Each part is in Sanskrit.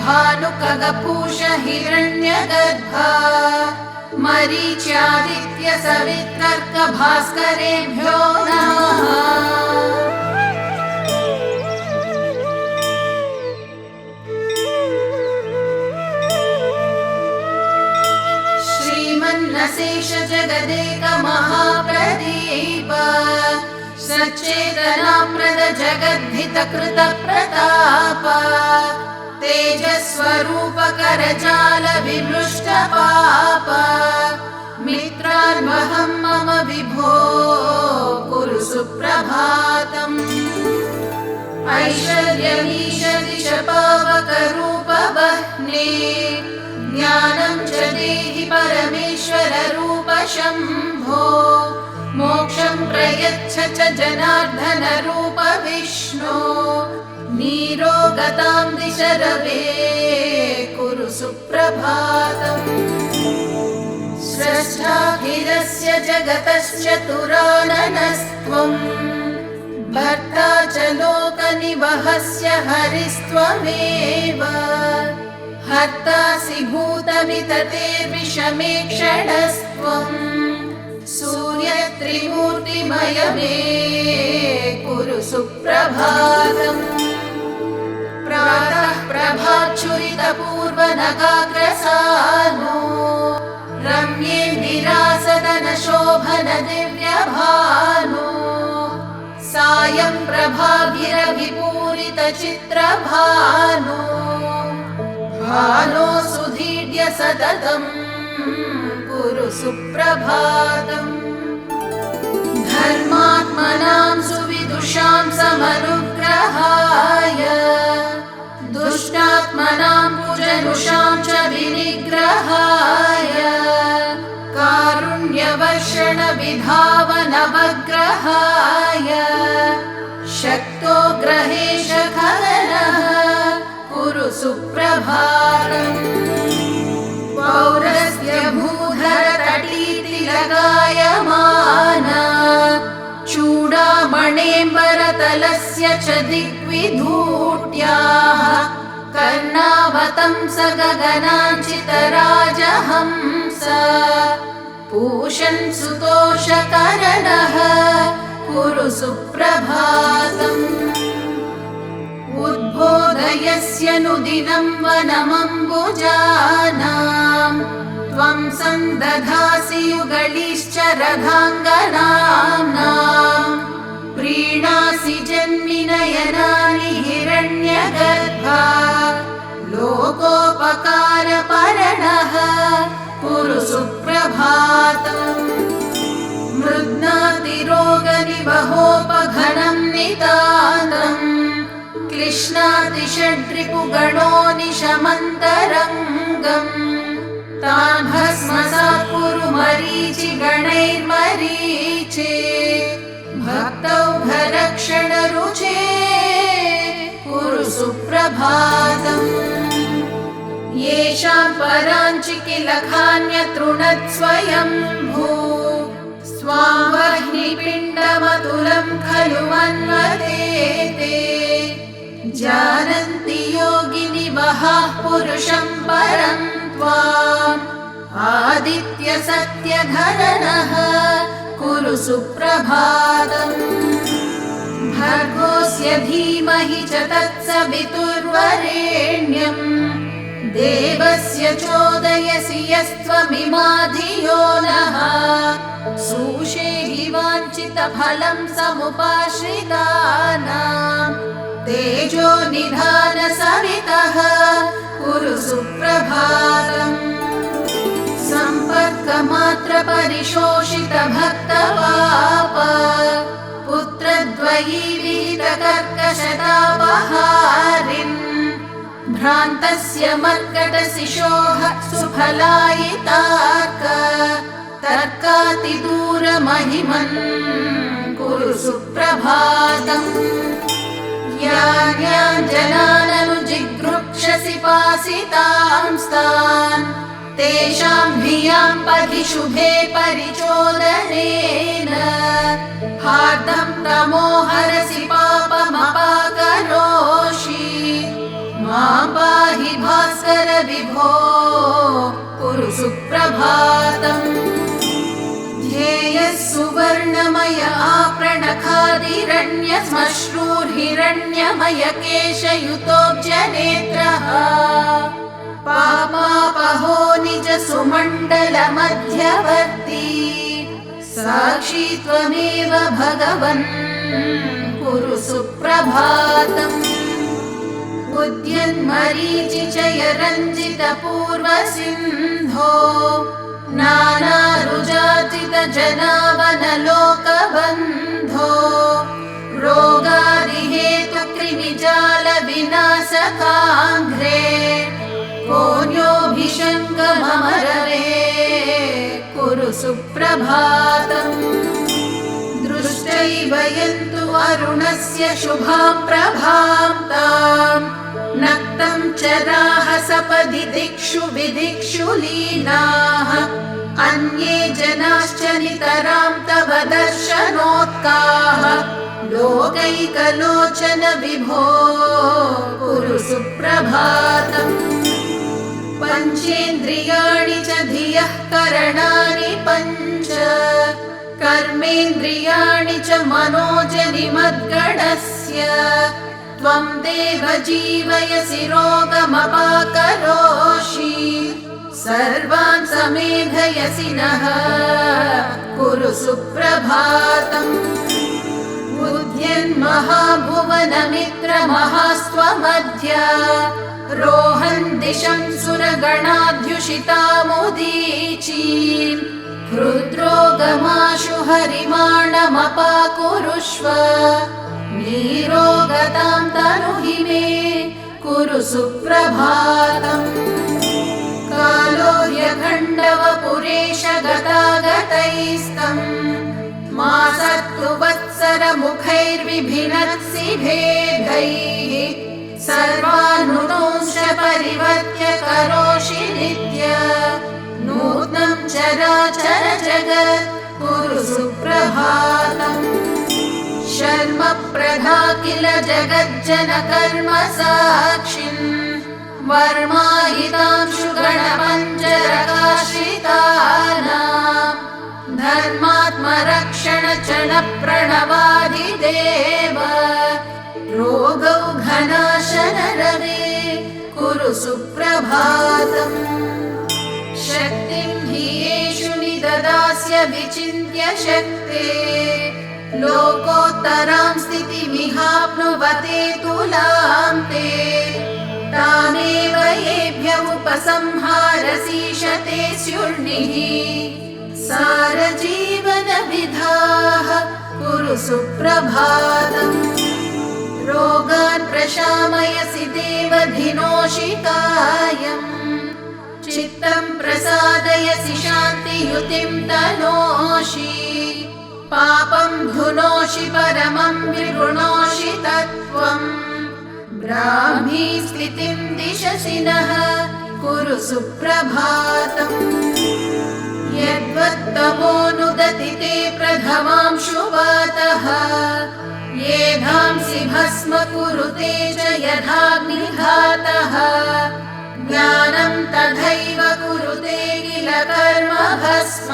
भानुकगपूष हिरण्यगर्भा मरीच्यादित्य सवितर्क भास्करेभ्यो नमः। श्रीमन्नशेष जगदेक महाप्रदीप सच्चेतनाप्रद जगद्धित कृत प्रताप तेजस्वरूप करजाल विमृष्ट पाप मित्रान्वहं मम विभो कुरु सुप्रभातम्। ऐश्वर्यमीश दिश पावकरूप वह्ने ज्ञानं च देहि परमेश्वर रूप शम्भो मोक्षं प्रयच्छ च जनार्दन रूप विष्णो नीरोगतां दिश रवे कुरु सुप्रभातम्। स्रष्टाखिलस्य जगतश्चतुराननस्त्वम् भर्ता च लोकनिवहस्य हरिस्त्वमेव हर्तासि भूतमिततेर्विषमेक्षणस्त्वम् सूर्यत्रिमूर्तिमय मे कुरु सुप्रभातम्। प्रातः प्रभाच्छुरितपूर्वनगाग्रसानो रम्येन्दिरासदनशोभन दिव्यभानो सायं प्रभाभिरविपूरितचित्रभानो भानो सुधीड्य सततम् कुरु सुप्रभातम्। धर्मात्मनां सुविदुषां समनुग्रहाय दुष्टात्मनां कुजनुषां च विनिग्रहाय कारुण्यवर्षण विधावनवग्रहाय शक्तो ग्रहेश खलनः कुरु सुप्रभातम्। पौरस्य भूधरतटीतिलगायमाना चूडामणेम्बरतलस्य च दिग्विधूट्याः कर्णावतंस गगनाञ्चितराजहंस पूषन् सुतोषकरणः कुरु सुप्रभातम्। उद्बोधयस्य नुदिनं वनमम्बुजानां त्वं सन्दधासि युगलिश्च रथाङ्गनाम्नां प्रीणासि जन्मिनयनानि हिरण्यगर्भा लोकोपकारपरणः कुरु सुप्रभातम्। मृद्नातिरोगनिवहोपघनं नितान्तम् क्लिश्नातिषड्रिपुगणो निशमन्तरङ्गम् तान् भस्मसात् कुरु मरीचिगणैर्मरीचे भक्तौघरक्षणरुचे कुरु सुप्रभातम्। येषां पराञ्चिकिलखान्यतृणत्स्वयम्भू स्वां वह्निपिण्डमतुलं खलु मन्वते जानन्ति योगिनि वहाः पुरुषं परं त्वाम् आदित्य सत्यघननः कुरु सुप्रभातम्। भर्गोऽस्य धीमहि च तत्सवितुर्वरेण्यम् देवस्य चोदयसि यस्त्वमिमा धियो नः सुषेहि वाञ्छितफलं समुपाश्रितानां तेजो निधान सवितः कुरु सुप्रभातम्। सम्पर्कमात्र परिशोषित भक्तपाप पुत्रद्वयी विहितकर्कशतापहारिन् भ्रान्तस्य मर्कटशिशोः सुफलायितार्क तर्कातिदूरमहिमन् कुरु सुप्रभातम्। यान्याञ्जनाननुजिगृक्षसि पासितांस्तान् तेषां धियां पथि शुभे परिचोदनेन हार्दं तमोहरसि पापमपाकरोषि मां पाहि भास्कर विभो कुरु सुप्रभातम् ध्येयः सुवर्णमय आपृणखादिरण्यश्मश्रूर्हिरण्यमय केशयुतोऽब्जनेत्रः पापापहो निज सुमण्डलमध्यवर्ती साक्षी त्वमेव भगवन् कुरु सुप्रभातम् उद्यन्मरीचिचयरञ्जितपूर्वसिन्धो नानारुजार्जितजनावनलोकबन्धो रोगादिहेतुकृमिजालविनाशकाङ्घ्रे कोऽन्योऽभिषङ्गमरवे कुरु सुप्रभातम् दृष्टैव यन्तु अरुणस्य शुभां प्रभां ताम् नक्तं चराः सपदि दिक्षु विदिक्षु लीनाः अन्ये जनाश्च नितरां तव दर्शनोत्काः लोकैकलोचन विभो कुरु सुप्रभातम् पञ्चेन्द्रियाणि च धियः करणानि पञ्च कर्मेन्द्रियाणि च मनोजनिमद्गणस्य त्वं देव जीवयसि रोगमपाकरोषि सर्वान् समेधयसि नः कुरु सुप्रभातम् उद्यन्महाभुवनमित्रमहास्त्वमध्य रोहन् दिशं सुरगणाध्युषितामुदीचीम् हृद्रोगमाशु हरिमाणमपाकुरुष्व नीरोगतां तनुहि मे कुरु सुप्रभातम् कालोर्यखण्डवपुरेश गतागतैस्तम् मासत्तु वत्सरमुखैर्विभिनत्सि भेदैः सर्वानुदंश परिवर्त्य करोषि नित्य नूत्नं चराचर जगत् कुरु सुप्रभातम् शर्म प्रधा किल जगज्जन कर्म साक्षिन् वर्मायितांशु गणपञ्चरकाश्रितानाम् धर्मात्मरक्षण चण प्रणवादिदेव रोगौघनाशन रवे कुरु सुप्रभातम् शक्तिं हि येषु निददास्य विचिन्त्य शक्ते लोकोत्तरां स्थितिमिहाप्नुवते तुलां ते तामेव येभ्य उपसंहारसीशते स्युर्निः सारजीवनविधाः कुरु सुप्रभातम् रोगान् प्रशामयसि देवधिनोषि कायम् चित्तं प्रसादयसि शान्तियुतिं तनोषि पापं धुनोषि परमं विगुणोषि तत्त्वम् ब्राह्मी स्थितिं दिशसि नः कुरु सुप्रभातम् यद्वत्तमोऽनुदति ते प्रथमांशुवातः येधांसि भस्म कुरुते च यथाग्निघातः ज्ञानं तथैव कुरुते किल कर्म भस्म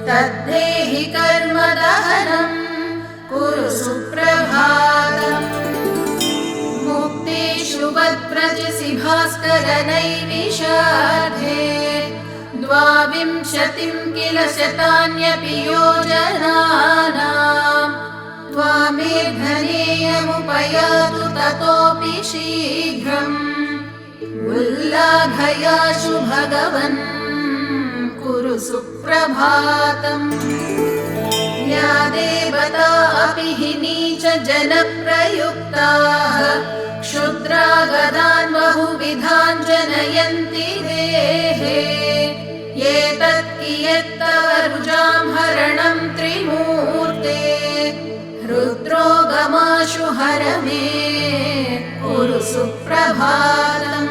तद्धेहि कर्म दहनं कुरु सुप्रभातम् मुक्तेषु वद्व्रजसि भास्कर नैमिषार्धे द्वाविंशतिं किल शतान्यपि योजनानाम् त्वामेधनेयमुपयातु ततोऽपि शीघ्रम् उल्लाघयाशु भगवन् कुरु सुप्रभातम् या देवता अपि हि नीच जनप्रयुक्ताः क्षुद्रागदान् बहुविधान् जनयन्ति देहे एतत् कियत्तव रुजां हरणं त्रिमूर्ते रुद्रोगमाशु हर मे कुरु सुप्रभातम्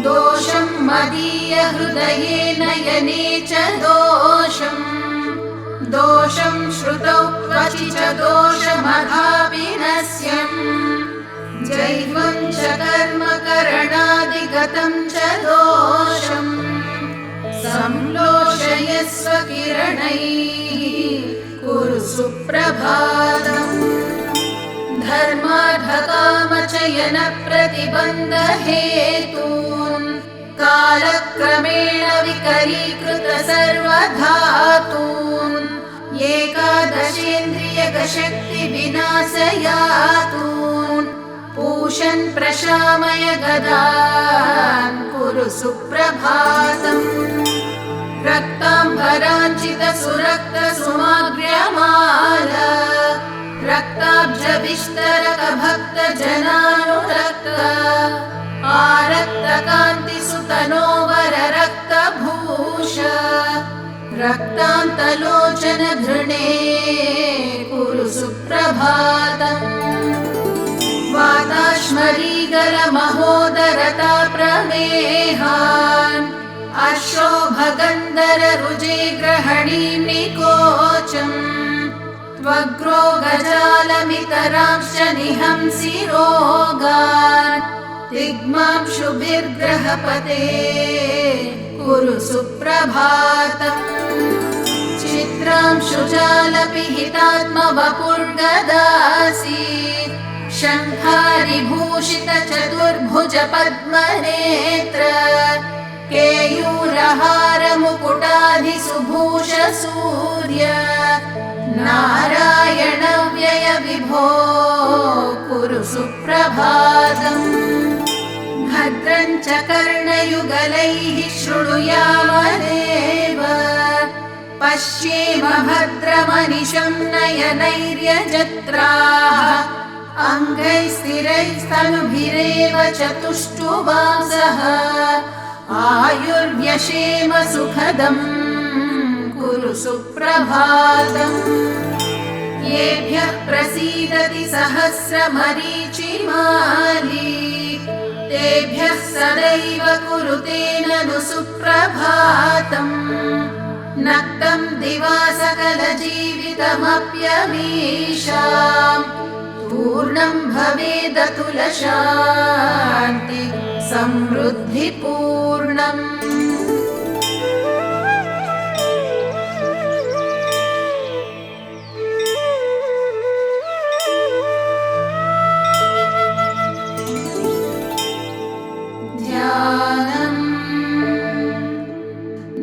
दोषं मदीय हृदये नयने च दोषं श्रुतौ क्वचि च दोषमधाविनस्यम् जैवं च कर्म करणादिगतं च दोषम् संलोषयस्व किरणैः कुरु सुप्रभातम् धर्मार्थकामचयनप्रतिबन्धहेतून् कालक्रमेण विकरीकृत सर्वधातून् एकादशेन्द्रियगशक्तिविनाशयातून् पूषन् प्रशामय गदान् कुरु सुप्रभातम् रक्ताम्बराञ्चितसुरक्तसुमाग्र्यमाला रक्ताब्जविस्तरकभक्तजनानुरक्त आरक्तकान्तिसुतनोवररक्तभूष रक्तान्तलोचन घृणे कुरु सुप्रभातम् वाताश्मरीगलमहोदरता प्रमेहान् अशोभगन्धररुजे ग्रहणीं निकोचम् त्वग्रोगजालमितरांश्च निहंसि रोगान् दिग्मांशुभिर्ग्रहपते कुरु सुप्रभातम् चित्रांशुजालपिहितात्मवपुर्गदासि शङ्खारिभूषितचतुर्भुज पद्मनेत्र केयूरहारमुकुटाधिसुभूष सूर्य नारायणव्यय विभो कुरु सुप्रभातम् भद्रं च कर्णयुगलैः शृणुयामदेव पश्येम भद्रमनिशं नयनैर्यजत्राः अङ्गैस्थिरैस्तनुभिरेव चतुष्टुवांसः आयुर्व्यशेम सुखदम् कुरु सुप्रभातम् येभ्यः प्रसीदति सहस्रमरीचिमाली तेभ्यः सदैव कुरुते ननु सुप्रभातम् नक्तं दिवा सकलजीवितमप्यमीषाम् पूर्णं भवेदतुलशान्ति समृद्धिपूर्णम्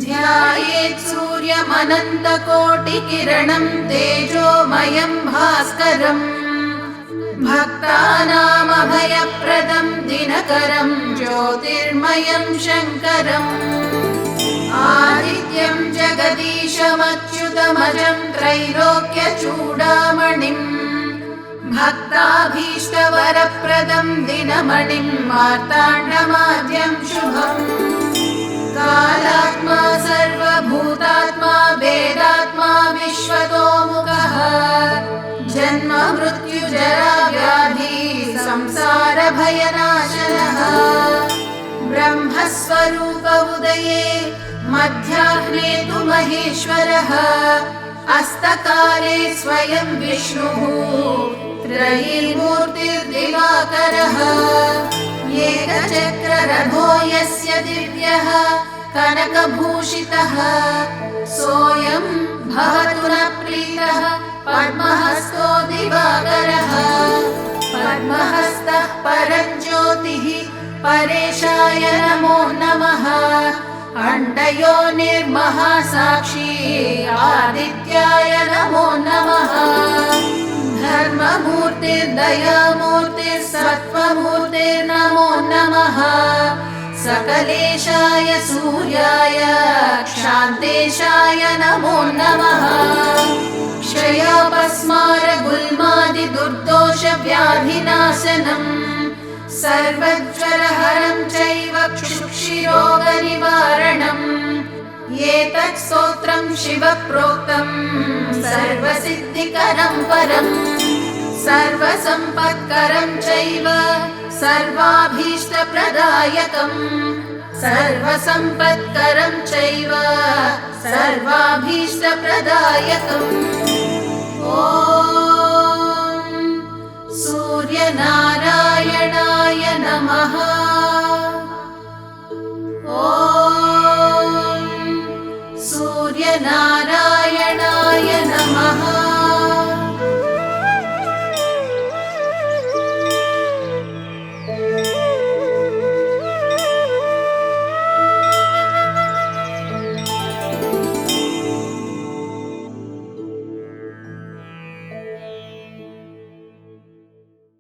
ध्यायेत् सूर्यमनन्तकोटिकिरणं तेजोमयं भास्करम् भक्तानामभयप्रदं दिनकरं ज्योतिर्मयं शङ्करम् आदित्यं जगदीशमच्युतमजं त्रैलोक्यचूडामणिम् भक्ताभीष्टवरप्रदं दिनमणिं मार्ताण्डमाद्यं शुभम् कालात्मा सर्वभूतात्मा वेदात्मा विश्वतोमुखः जन्म मृत्युजरा व्याधि संसार भयनाशनः ब्रह्मस्वरूप उदये मध्याह्ने तु महेश्वरः अस्तकाले स्वयं विष्णुः त्रयीमूर्तिर्दिवाकरः एकचक्ररथो यस्य दिव्यः कनकभूषितः सोऽयं भवतु न प्रीतः पद्महस्तो दिवाकरः पद्महस्तः परज्योतिः परेशाय नमो नमः अण्डयोनिर्महासाक्षी आदित्याय नमो नमः धर्ममूर्तिर्दयामूर्तिर्सत्त्वमूर्तिर्नमो नमः सकलेशाय सूर्याय क्षान्तेशाय नमो नमः क्षयापस्मारगुल्मादिदुर्दोषव्याधिनाशनम् सर्वज्वरहरं चैव क्षुक्षिरोगनिवारणम् एतत् स्तोत्रं शिवप्रोक्तं सर्वसिद्धिकरं परम् सर्वसम्पत्करं चैव सर्वाभीष्टप्रदायकम् सर्वसम्पत्करं चैव सर्वाभीष्टप्रदायकम् ॐ सूर्यनारायण नमः। ॐ सूर्यनारायणाय